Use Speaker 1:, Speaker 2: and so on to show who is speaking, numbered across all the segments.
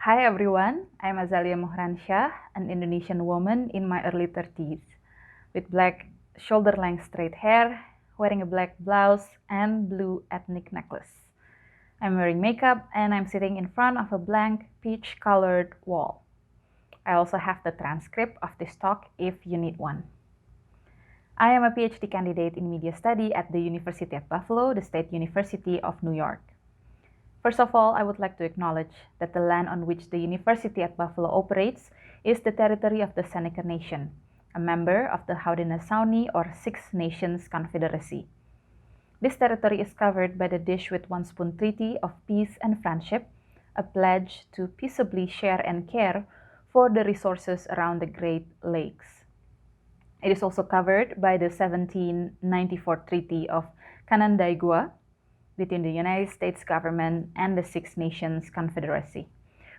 Speaker 1: Hi everyone, I'm Azalia Muchransyah, an Indonesian woman in my early 30s, with black shoulder-length straight hair, wearing a black blouse and blue ethnic necklace. I'm wearing makeup and I'm sitting in front of a blank peach-colored wall. I also have the transcript of this talk if you need one. I am a Ph.D. candidate in media study at the University at Buffalo, the State University of New York. First of all, I would like to acknowledge that the land on which the University at Buffalo operates is the territory of the Seneca Nation, a member of the Haudenosaunee or Six Nations Confederacy. This territory is covered by the Dish with One Spoon Treaty of Peace and Friendship, a pledge to peaceably share and care for the resources around the Great Lakes. It is also covered by the 1794 Treaty of Canandaigua between the United States government and the Six Nations Confederacy,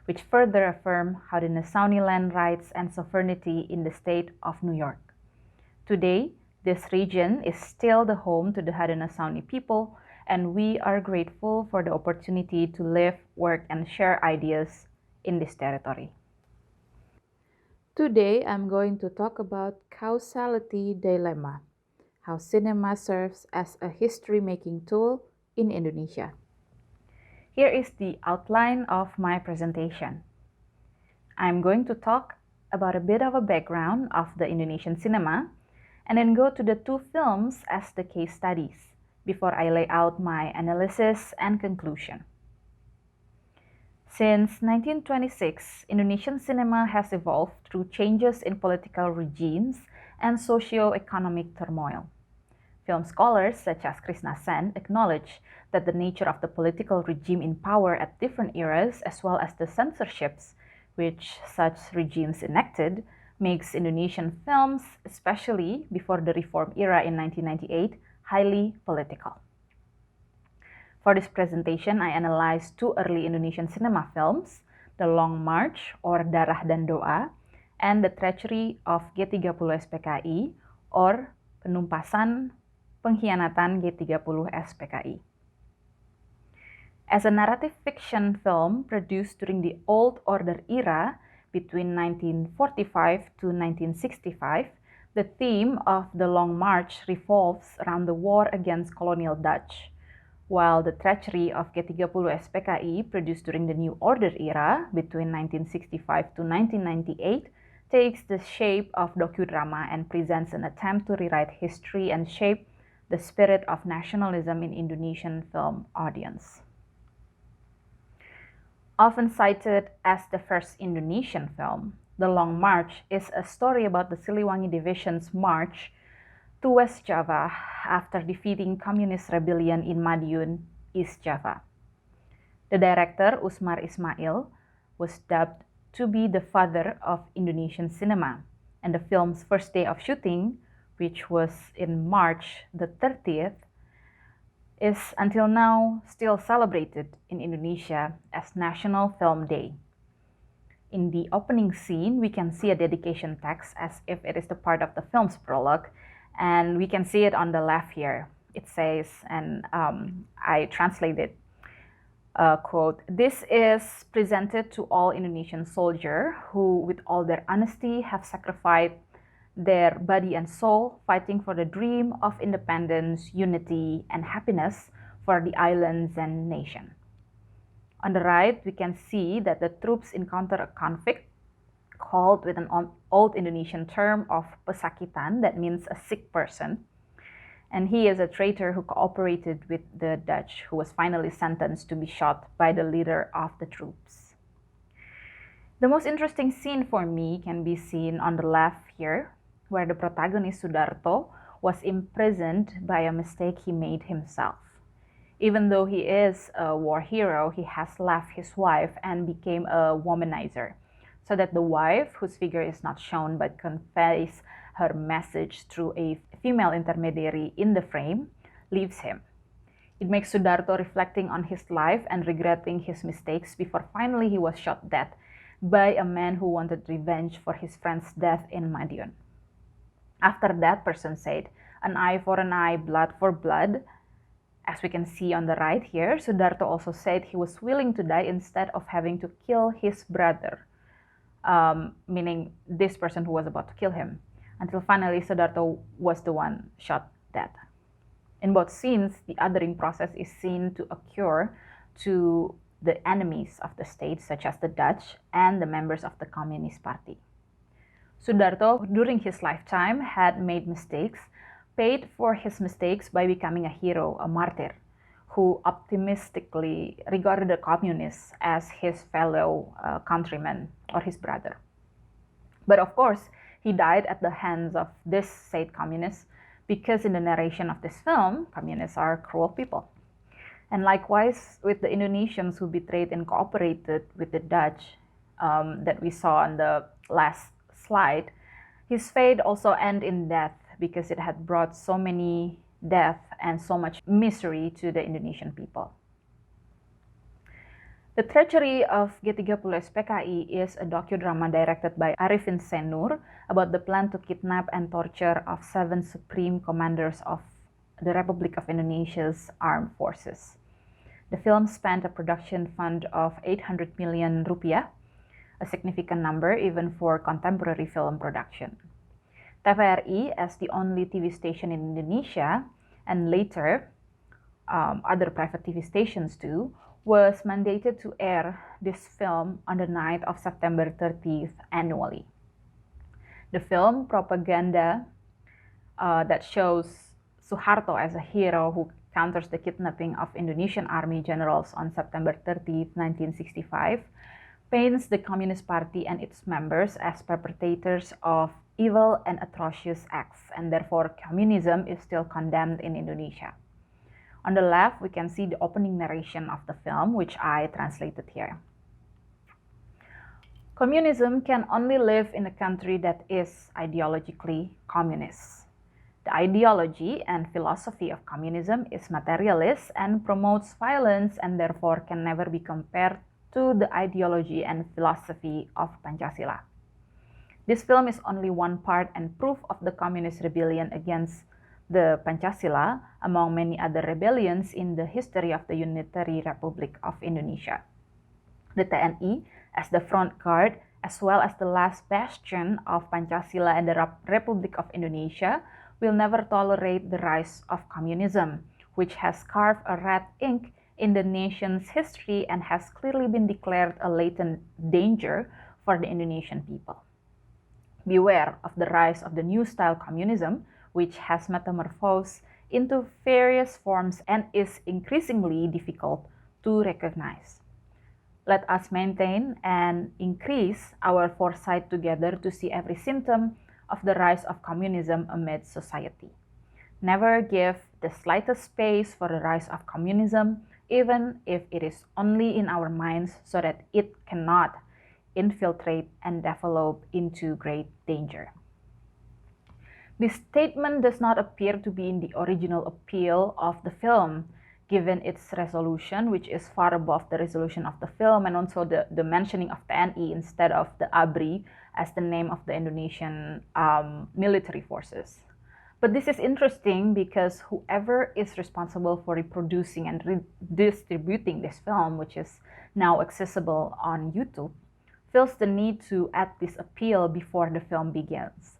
Speaker 1: which further affirm Haudenosaunee land rights and sovereignty in the state of New York. Today, this region is still the home to the Haudenosaunee people, and we are grateful for the opportunity to live, work, and share ideas in this territory. Today, I'm going to talk about causality dilemma, how cinema serves as a history-making tool in Indonesia. Here is the outline of my presentation. I'm going to talk about a bit of a background of the Indonesian cinema and then go to the two films as the case studies before I lay out my analysis and conclusion. Since 1926, Indonesian cinema has evolved through changes in political regimes and socio-economic turmoil. Film scholars such as Krishna Sen acknowledge that the nature of the political regime in power at different eras, as well as the censorships which such regimes enacted, makes Indonesian films, especially before the reform era in 1998, highly political. For this presentation, I analyzed two early Indonesian cinema films, The Long March or Darah dan Doa, and The Treachery of G30 SPKI or Penumpasan Pengkhianatan G30 SPKI. As a narrative fiction film produced during the Old Order era between 1945 to 1965, the theme of The Long March revolves around the war against colonial Dutch, while The Treachery of G30 SPKI, produced during the New Order era between 1965 to 1998, takes the shape of docudrama and presents an attempt to rewrite history and shape the spirit of nationalism in Indonesian film audience. Often cited as the first Indonesian film, The Long March is a story about the Siliwangi Division's march to West Java after defeating communist rebellion in Madiun, East Java. The director, Usmar Ismail, was dubbed to be the father of Indonesian cinema, and the film's first day of shooting, which was in March the 30th, is until now still celebrated in Indonesia as National Film Day. In the opening scene, we can see a dedication text as if it is the part of the film's prologue, and we can see it on the left here. It says, and I translated, quote, "This is presented to all Indonesian soldiers who, with all their honesty, have sacrificed their body and soul, fighting for the dream of independence, unity, and happiness for the islands and nation." On the right, we can see that the troops encounter a convict called with an old Indonesian term of pesakitan, that means a sick person. And he is a traitor who cooperated with the Dutch, who was finally sentenced to be shot by the leader of the troops. The most interesting scene for me can be seen on the left here, where the protagonist Sudarto was imprisoned by a mistake he made himself. Even though he is a war hero, he has left his wife and became a womanizer, so that the wife, whose figure is not shown but conveys her message through a female intermediary in the frame, leaves him. It makes Sudarto reflecting on his life and regretting his mistakes before finally he was shot dead by a man who wanted revenge for his friend's death in Madiun. After that person said, "An eye for an eye, blood for blood," As we can see on the right here, Sudarto also said he was willing to die instead of having to kill his brother, meaning this person who was about to kill him, until finally Sudarto was the one shot dead. In both scenes, the othering process is seen to occur to the enemies of the state, such as the Dutch and the members of the Communist Party. Sudarto, during his lifetime, had made mistakes, paid for his mistakes by becoming a hero, a martyr, who optimistically regarded the communists as his fellow countrymen or his brother. But of course, he died at the hands of this said communists, because in the narration of this film, communists are cruel people. And likewise with the Indonesians who betrayed and cooperated with the Dutch that we saw on the last slide, his fate also ended in death because it had brought so many death and so much misery to the Indonesian people. The Treachery of G30 is a docudrama directed by Arifin Senur about the plan to kidnap and torture of 7 supreme commanders of the Republic of Indonesia's armed forces. The film spent a production fund of 800 million rupiah, a significant number even for contemporary film production. TVRI, as the only TV station in Indonesia, and later other private TV stations too, was mandated to air this film on the night of September 30th annually. The film propaganda that shows Suharto as a hero who counters the kidnapping of Indonesian army generals on September 30th, 1965, paints the Communist Party and its members as perpetrators of evil and atrocious acts, and therefore communism is still condemned in Indonesia. On the left, we can see the opening narration of the film, which I translated here. Communism can only live in a country that is ideologically communist. The ideology and philosophy of communism is materialist and promotes violence, and therefore can never be compared to the ideology and philosophy of Pancasila. This film is only one part and proof of the communist rebellion against the Pancasila, among many other rebellions in the history of the Unitary Republic of Indonesia. The TNI, as the front guard, as well as the last bastion of Pancasila and the Republic of Indonesia, will never tolerate the rise of communism, which has carved a red ink in the nation's history and has clearly been declared a latent danger for the Indonesian people. Beware of the rise of the new style communism, which has metamorphosed into various forms and is increasingly difficult to recognize. Let us maintain and increase our foresight together to see every symptom of the rise of communism amid society. Never give the slightest space for the rise of communism, even if it is only in our minds, so that it cannot infiltrate and develop into great danger. This statement does not appear to be in the original appeal of the film, given its resolution, which is far above the resolution of the film, and also the mentioning of TNI instead of the ABRI as the name of the Indonesian military forces. But this is interesting because whoever is responsible for reproducing and redistributing this film, which is now accessible on YouTube, feels the need to add this appeal before the film begins.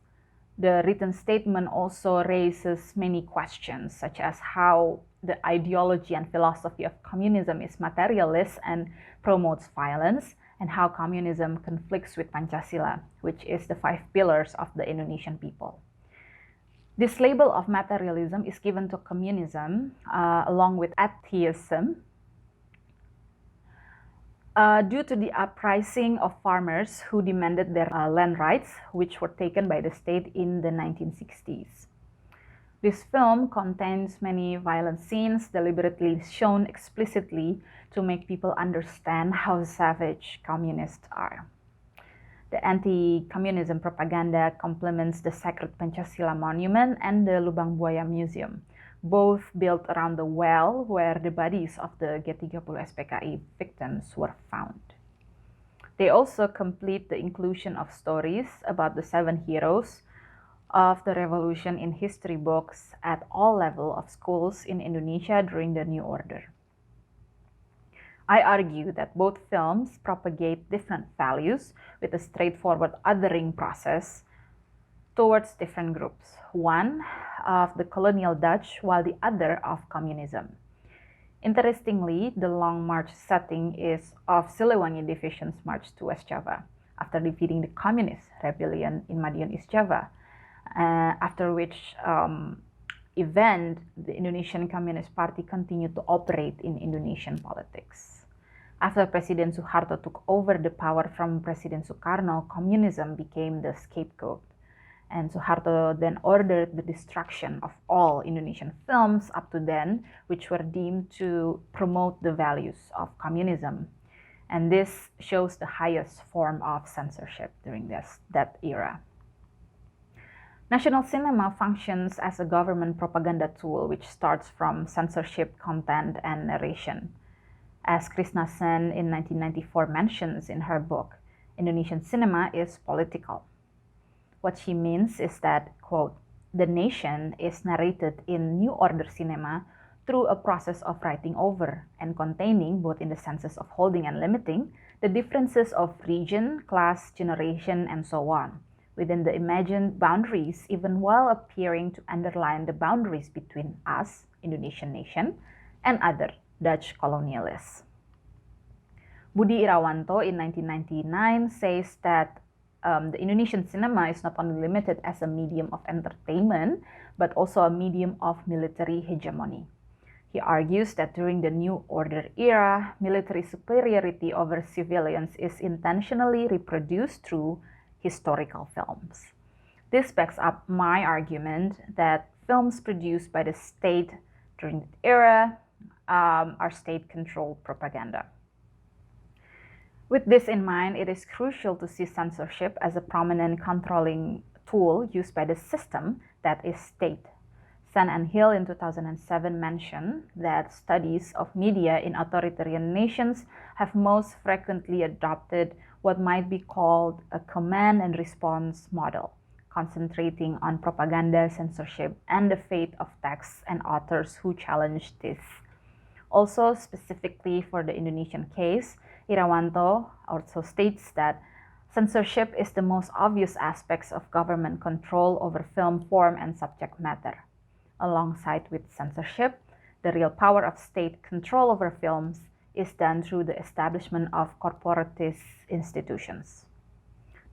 Speaker 1: The written statement also raises many questions, such as how the ideology and philosophy of communism is materialist and promotes violence, and how communism conflicts with Pancasila, which is the 5 pillars of the Indonesian people. This label of materialism is given to communism along with atheism due to the uprising of farmers who demanded their land rights, which were taken by the state in the 1960s. This film contains many violent scenes deliberately shown explicitly to make people understand how savage communists are. The anti-communism propaganda complements the sacred Pancasila monument and the Lubang Buaya Museum, both built around the well where the bodies of the G30 SPKI victims were found. They also complete the inclusion of stories about the 7 heroes of the revolution in history books at all levels of schools in Indonesia during the New Order. I argue that both films propagate different values with a straightforward othering process towards different groups, one of the colonial Dutch while the other of communism. Interestingly, the Long March setting is of Siliwangi Division's march to West Java after defeating the communist rebellion in Madiun, East Java, after which event the Indonesian Communist Party continued to operate in Indonesian politics. After President Suharto took over the power from President Sukarno, communism became the scapegoat. And Suharto then ordered the destruction of all Indonesian films up to then, which were deemed to promote the values of communism. And this shows the highest form of censorship during that era. National cinema functions as a government propaganda tool which starts from censorship, content, and narration. As Krishna Sen in 1994 mentions in her book, Indonesian cinema is political. What she means is that, quote, the nation is narrated in New Order cinema through a process of writing over and containing, both in the senses of holding and limiting, the differences of region, class, generation, and so on, within the imagined boundaries, even while appearing to underline the boundaries between us, Indonesian nation, and other Dutch colonialists. Budi Irawanto in 1999 says that the Indonesian cinema is not only limited as a medium of entertainment, but also a medium of military hegemony. He argues that during the New Order era, military superiority over civilians is intentionally reproduced through historical films. This backs up my argument that films produced by the state during that era are state-controlled propaganda. With this in mind, it is crucial to see censorship as a prominent controlling tool used by the system that is state. Sen and Hill in 2007 mentioned that studies of media in authoritarian nations have most frequently adopted what might be called a command and response model, concentrating on propaganda, censorship, and the fate of texts and authors who challenge this. Also, specifically for the Indonesian case, Irawanto also states that censorship is the most obvious aspects of government control over film form and subject matter. Alongside with censorship, the real power of state control over films is done through the establishment of corporatist institutions.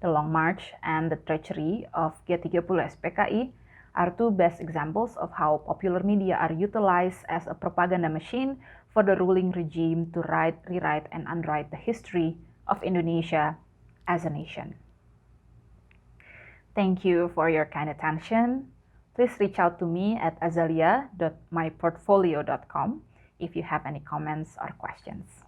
Speaker 1: The Long March and the treachery of G30 SPKI are two best examples of how popular media are utilized as a propaganda machine for the ruling regime to write, rewrite, and unwrite the history of Indonesia as a nation. Thank you for your kind attention. Please reach out to me at azalia.myportfolio.com if you have any comments or questions.